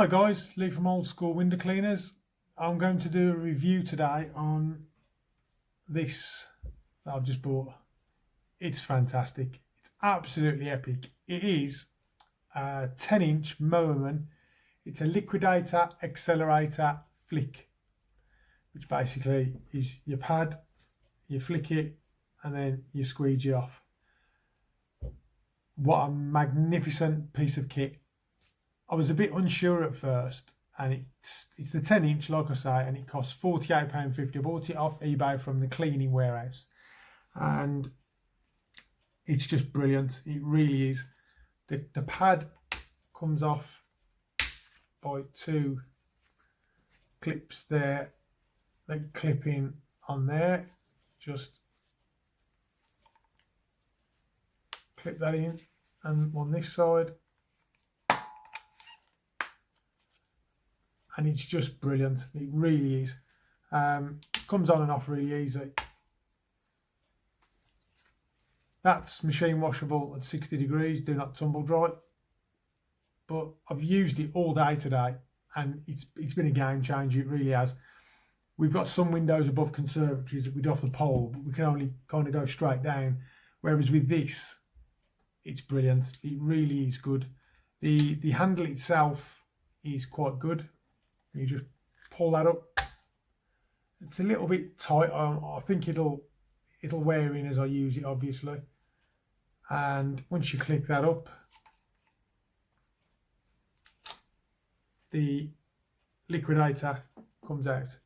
Hi guys, Lee from Old School Window Cleaners. I'm going to do a review today on this that I've just bought. It's fantastic. It's absolutely epic. It is a 10-inch Moerman. It's a Liquidator Excelerator FLIQ, which basically is your pad, you flick it and then you squeegee off. What a magnificent piece of kit. I was a bit unsure at first, and it's the 10-inch, like I say, and it costs £48.50. I bought it off eBay from the cleaning warehouse, and it's just brilliant. It really is. The pad comes off by two clips there. They clip in on there. Just clip that in, and on this side. And it's just brilliant. It really is. Comes on and off really easy. That's machine washable at 60 degrees, do not tumble dry. But I've used it all day today and it's been a game changer, it really has. We've got some windows above conservatories that we'd off the pole, but we can only kind of go straight down. Whereas with this, it's brilliant. It really is good. The handle itself is quite good. You just pull that up. It's a little bit tight. I think it'll wear in as I use it, obviously. And once you click that up, the Liquidator comes out.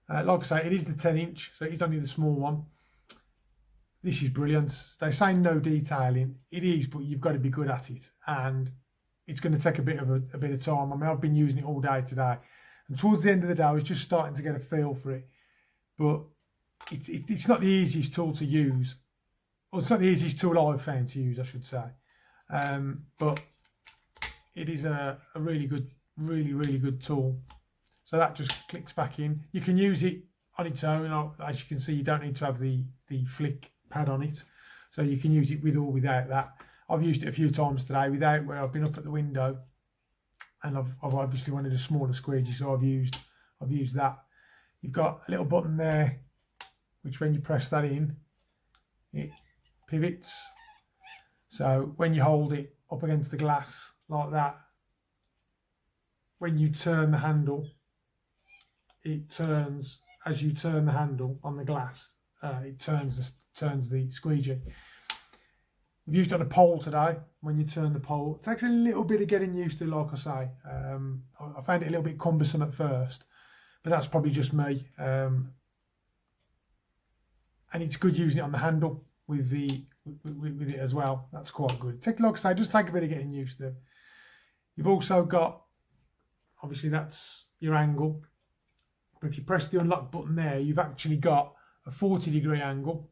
Like I say, it is the 10-inch, so it's only the small one. This is brilliant. They say no detailing. It is, but you've got to be good at it, and it's going to take a bit of time. I mean, I've been using it all day today, and towards the end of the day, I was just starting to get a feel for it. But it's not the easiest tool to use, or it's not the easiest tool I've found to use, I should say. But it is a really good tool. So that just clicks back in. You can use it on its own. As you can see, you don't need to have the FLIQ pad on it, so you can use it with or without that. I've used it a few times today without, where I've been up at the window and I've obviously wanted a smaller squeegee, so I've used that. You've got a little button there which when you press that in, it pivots. So when you hold it up against the glass like that, when you turn the handle, it turns, as you turn the handle on the glass, it turns the squeegee. We've used it on a pole today. When you turn the pole, it takes a little bit of getting used to, like I say. I found it a little bit cumbersome at first, but that's probably just me. And it's good using it on the handle with it as well. That's quite good. Like I say, just take a bit of getting used to. You've also got, obviously that's your angle. But if you press the unlock button there, you've actually got a 40-degree angle.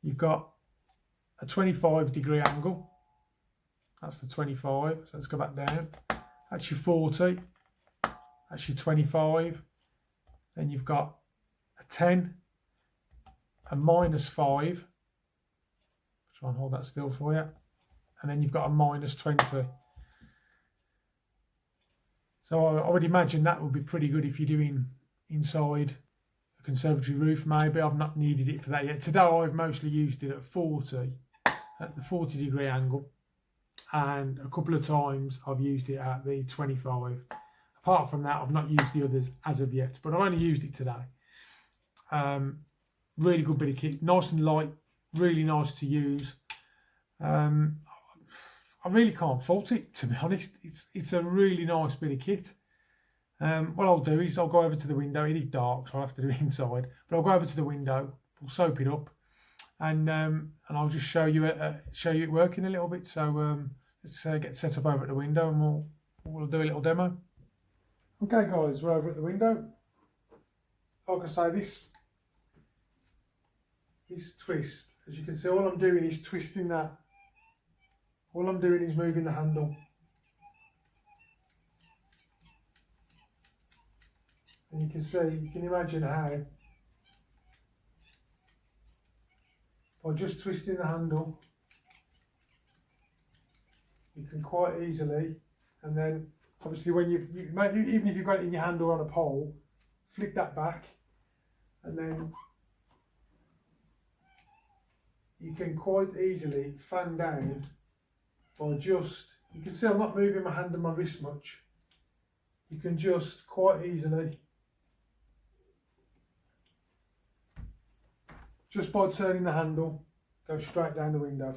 You've got a 25-degree angle. That's the 25. So let's go back down. That's your 40. That's your 25. Then you've got a 10, a -5. Try and hold that still for you. And then you've got a -20. So I would imagine that would be pretty good if you're doing inside a conservatory roof. Maybe I've not needed it for that yet. Today I've mostly used it at 40, at the 40-degree angle, and a couple of times I've used it at the 25. Apart from that, I've not used the others as of yet, but I've only used it today. Really good bit of kit, nice and light, really nice to use. I really can't fault it, to be honest. It's a really nice bit of kit. What I'll do is I'll go over to the window. It is dark, so I'll have to do it inside. But I'll go over to the window, we'll soap it up, and I'll just show you it working a little bit. So let's get set up over at the window, and we'll do a little demo. Okay, guys, we're over at the window. Like I say, this twist, as you can see, all I'm doing is twisting that. All I'm doing is moving the handle. And you can see, you can imagine how, by just twisting the handle, you can quite easily, and then obviously when even if you've got it in your hand or on a pole, flick that back, and then you can quite easily fan down by just, you can see I'm not moving my hand and my wrist much. You can just quite easily, just by turning the handle, go straight down the window.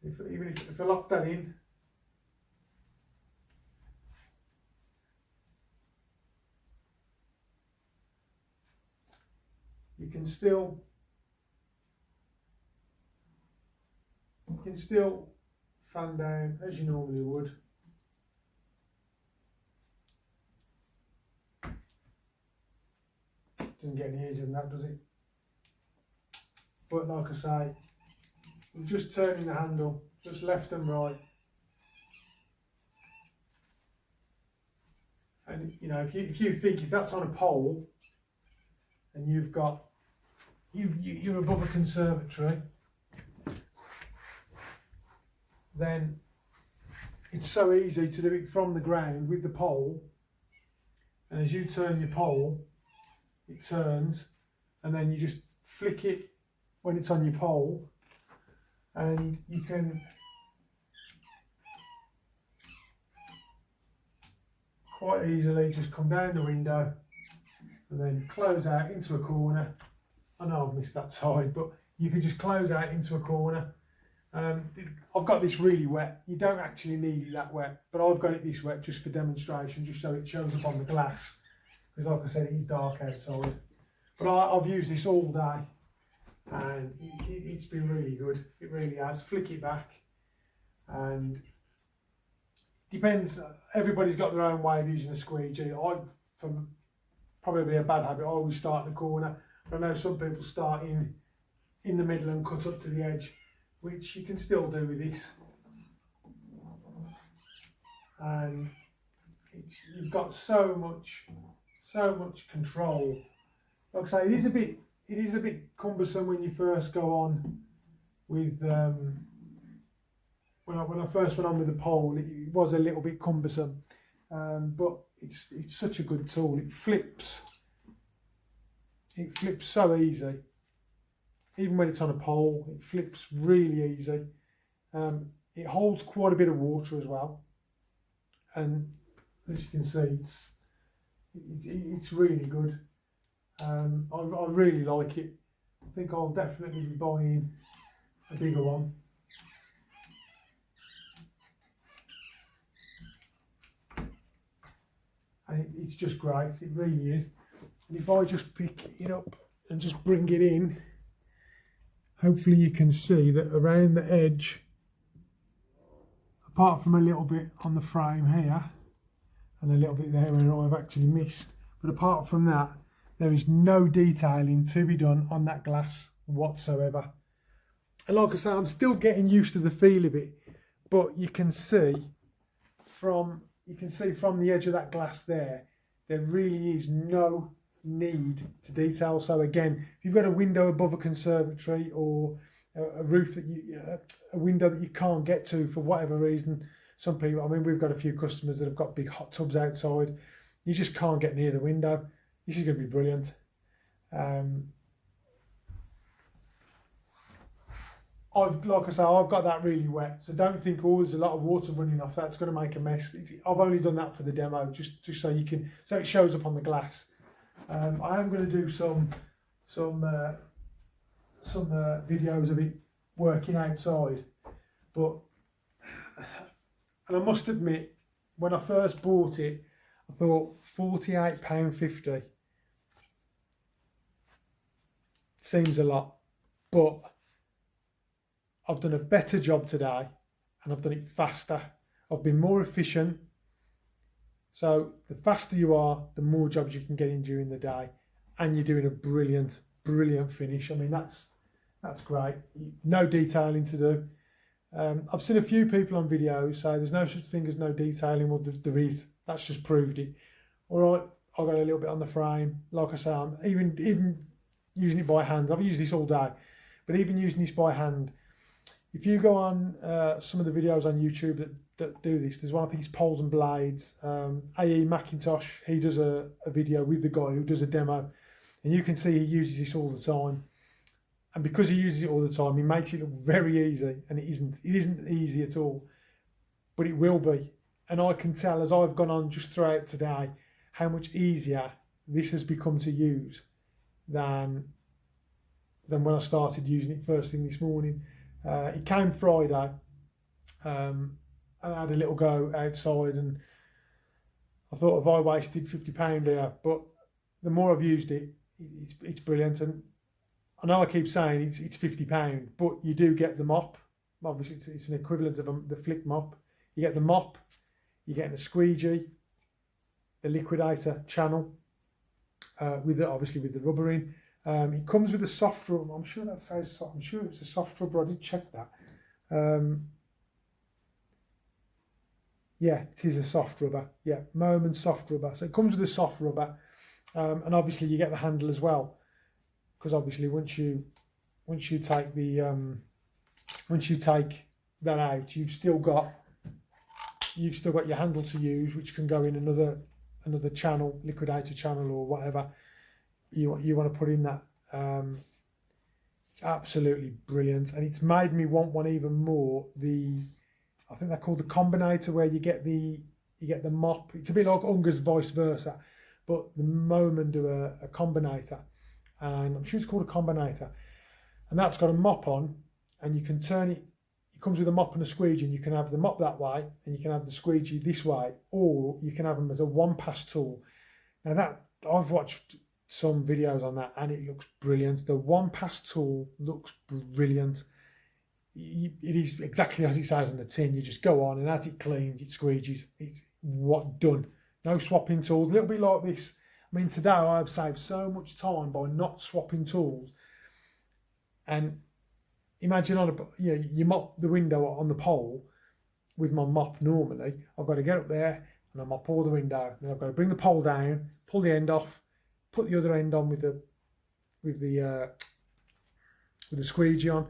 If I lock that in, you can still fan down as you normally would. Doesn't get any easier than that, does it? But like I say, I'm just turning the handle, just left and right. And you know, if you think if that's on a pole and you've got you're above a conservatory, then it's so easy to do it from the ground with the pole. And as you turn your pole, it turns, and then you just flick it when it's on your pole, and you can quite easily just come down the window and then close out into a corner. I know I've missed that side, but you can just close out into a corner. I've got this really wet. You don't actually need it that wet, but I've got it this wet just for demonstration, just so it shows up on the glass, because like I said, it is dark outside. But I've used this all day, and it's been really good. It really has. Flick it back, and depends. Everybody's got their own way of using a squeegee. From probably a bad habit, I always start in the corner, but I know some people start in the middle and cut up to the edge, which you can still do with this. And you've got so much control. Like I say, it is a bit cumbersome when you first go on with when I first went on with the pole. It was a little bit cumbersome, but it's such a good tool. It flips so easy. Even when it's on a pole, it flips really easy. It holds quite a bit of water as well, and as you can see, it's really good. I really like it. I think I'll definitely be buying a bigger one. And it's just great, it really is. And if I just pick it up and just bring it in, hopefully you can see that around the edge, apart from a little bit on the frame here, and a little bit there where I've actually missed, but apart from that, there is no detailing to be done on that glass whatsoever. And like I say, I'm still getting used to the feel of it, but you can see from the edge of that glass there really is no need to detail. So again, if you've got a window above a conservatory, or a roof a window that you can't get to for whatever reason, some people, I mean, we've got a few customers that have got big hot tubs outside, you just can't get near the window. This is going to be brilliant. Like I say, I've got that really wet, so don't think, oh, there's a lot of water running off. That's going to make a mess. I've only done that for the demo, just so it shows up on the glass. I am going to do some videos of it working outside, and I must admit, when I first bought it, I thought £48.50 seems a lot, but I've done a better job today, and I've done it faster. I've been more efficient. So the faster you are, the more jobs you can get in during the day, and you're doing a brilliant finish. I mean, that's great. No detailing to do. I've seen a few people on videos say there's no such thing as no detailing. Well, there is. That's just proved it. All right, I've got a little bit on the frame. Like I say, I'm even using it by hand. I've used this all day, but even using this by hand, If you go on some of the videos on YouTube that do this, there's one, I think it's Poles and Blades, AE Macintosh, he does a video with the guy who does a demo, and you can see he uses this all the time. And because he uses it all the time, he makes it look very easy, and it isn't easy at all, but it will be. And I can tell as I've gone on just throughout today how much easier this has become to use than when I started using it first thing this morning. It came Friday, and I had a little go outside, and I thought, have I wasted £50 here? But the more I've used it, it's brilliant. And I know I keep saying it's £50, but you do get the mop. Obviously, it's an equivalent of the FLIQ mop. You get the mop, you get the squeegee, the Liquidator channel, obviously with the rubber in. It comes with a soft rubber. I'm sure that says soft. I'm sure it's a soft rubber. I did check that. Yeah, it is a soft rubber. Yeah, Moerman soft rubber. So it comes with a soft rubber, and obviously you get the handle as well, because obviously once you take that out, you've still got your handle to use, which can go in another channel, Liquidator channel or whatever you want to put in that. It's absolutely brilliant, and it's made me want one even more. I think they're called the combinator, where you get the mop. It's a bit like Unger's vice versa, but the Moerman do a combinator, and I'm sure it's called a combinator, and that's got a mop on, and you can turn it. It comes with a mop and a squeegee, and you can have the mop that way, and you can have the squeegee this way, or you can have them as a one-pass tool. Now that I've watched some videos on that, and it looks brilliant. The one-pass tool looks brilliant. It is exactly as it says on the tin. You just go on, and as it cleans, it squeegees. It's done. No swapping tools. A little bit like this. I mean, today I have saved so much time by not swapping tools. And imagine you mop the window on the pole with my mop normally. I've got to get up there and I mop all the window. Then I've got to bring the pole down, pull the end off, put the other end on with the squeegee on,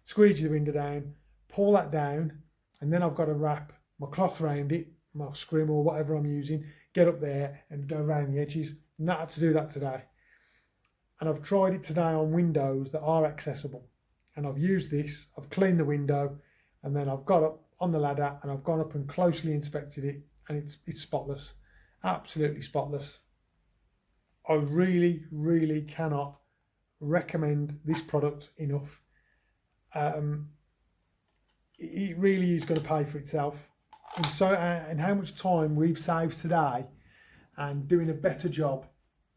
squeegee the window down, pull that down, and then I've got to wrap my cloth around it, my scrim or whatever I'm using, get up there and go around the edges. Not had to do that today. And I've tried it today on windows that are accessible. And I've used this, I've cleaned the window, and then I've got up on the ladder and I've gone up and closely inspected it, and it's spotless, absolutely spotless. I really, really cannot recommend this product enough. It really is going to pay for itself. And how much time we've saved today and doing a better job,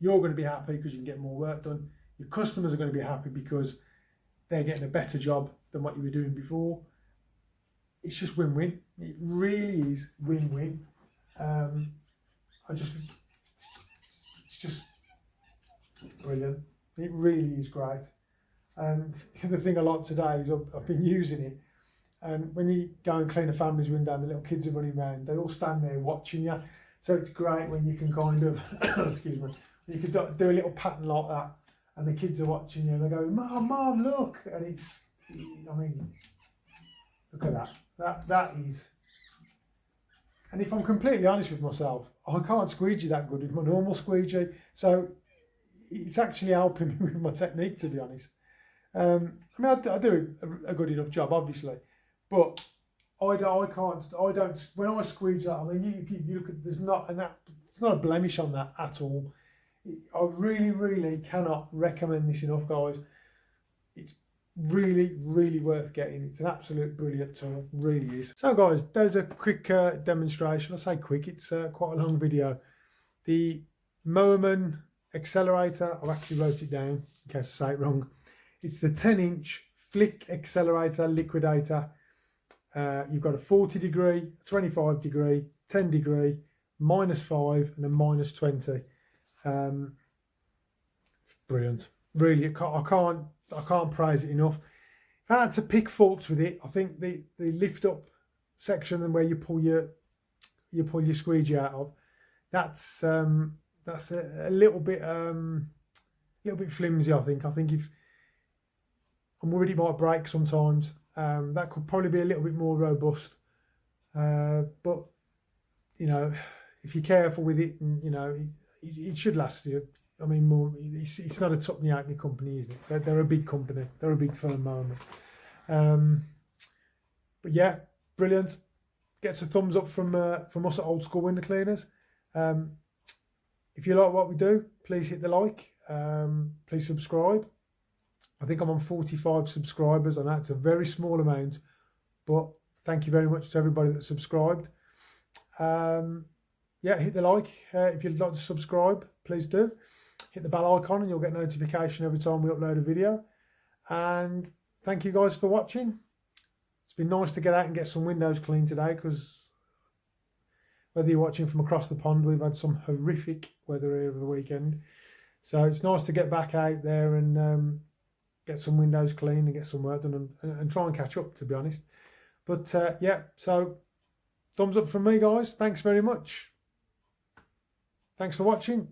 you're going to be happy because you can get more work done. Your customers are going to be happy because they're getting a better job than what you were doing before. It's just win-win. It really is win-win. It's just brilliant. It really is great. And the other thing I like today is I've been using it, and when you go and clean a family's window and the little kids are running around, they all stand there watching you. So it's great when you can kind of, excuse me, you can do a little pattern like that, and the kids are watching you and they go, Mom, look. And it's, I mean, look at that. That is. And if I'm completely honest with myself, I can't squeegee that good with my normal squeegee. So it's actually helping me with my technique, to be honest. I mean, I do a good enough job, obviously, but I don't. When I squeeze that, I mean, you look at, it's not a blemish on that at all. I really, really cannot recommend this enough, guys. It's really, really worth getting. It's an absolute brilliant tool, really is. So, guys, there's a quick demonstration. I say quick; it's quite a long video. The Moerman Excelerator. I actually wrote it down in case I say it wrong. It's the 10-inch FLIQ Excelerator Liquidator. You've got a 40 degree, 25 degree, 10 degree, -5 and a -20. Brilliant. Really, I can't praise it enough. If I had to pick faults with it, I think the lift up section and where you pull your squeegee out of, that's a little bit flimsy. I think if I'm worried it might break sometimes. That could probably be a little bit more robust, but you know, if you're careful with it, and you know, it should last you. I mean, more. It's not a top halfpenny company, is it? They're a big company. They're a big firm, Moerman. But yeah, brilliant. Gets a thumbs up from us at Old School Window Cleaners. If you like what we do, please hit the like. Please subscribe. I think I'm on 45 subscribers. I know it's a very small amount, but thank you very much to everybody that subscribed. Yeah, hit the like. If you'd like to subscribe, please do. Hit the bell icon and you'll get notification every time we upload a video. And thank you guys for watching. It's been nice to get out and get some windows cleaned today, because whether you're watching from across the pond, we've had some horrific weather here over the weekend. So it's nice to get back out there and get some windows cleaned and get some work done, and try and catch up, to be honest. But yeah, so thumbs up from me, guys. Thanks very much. Thanks for watching.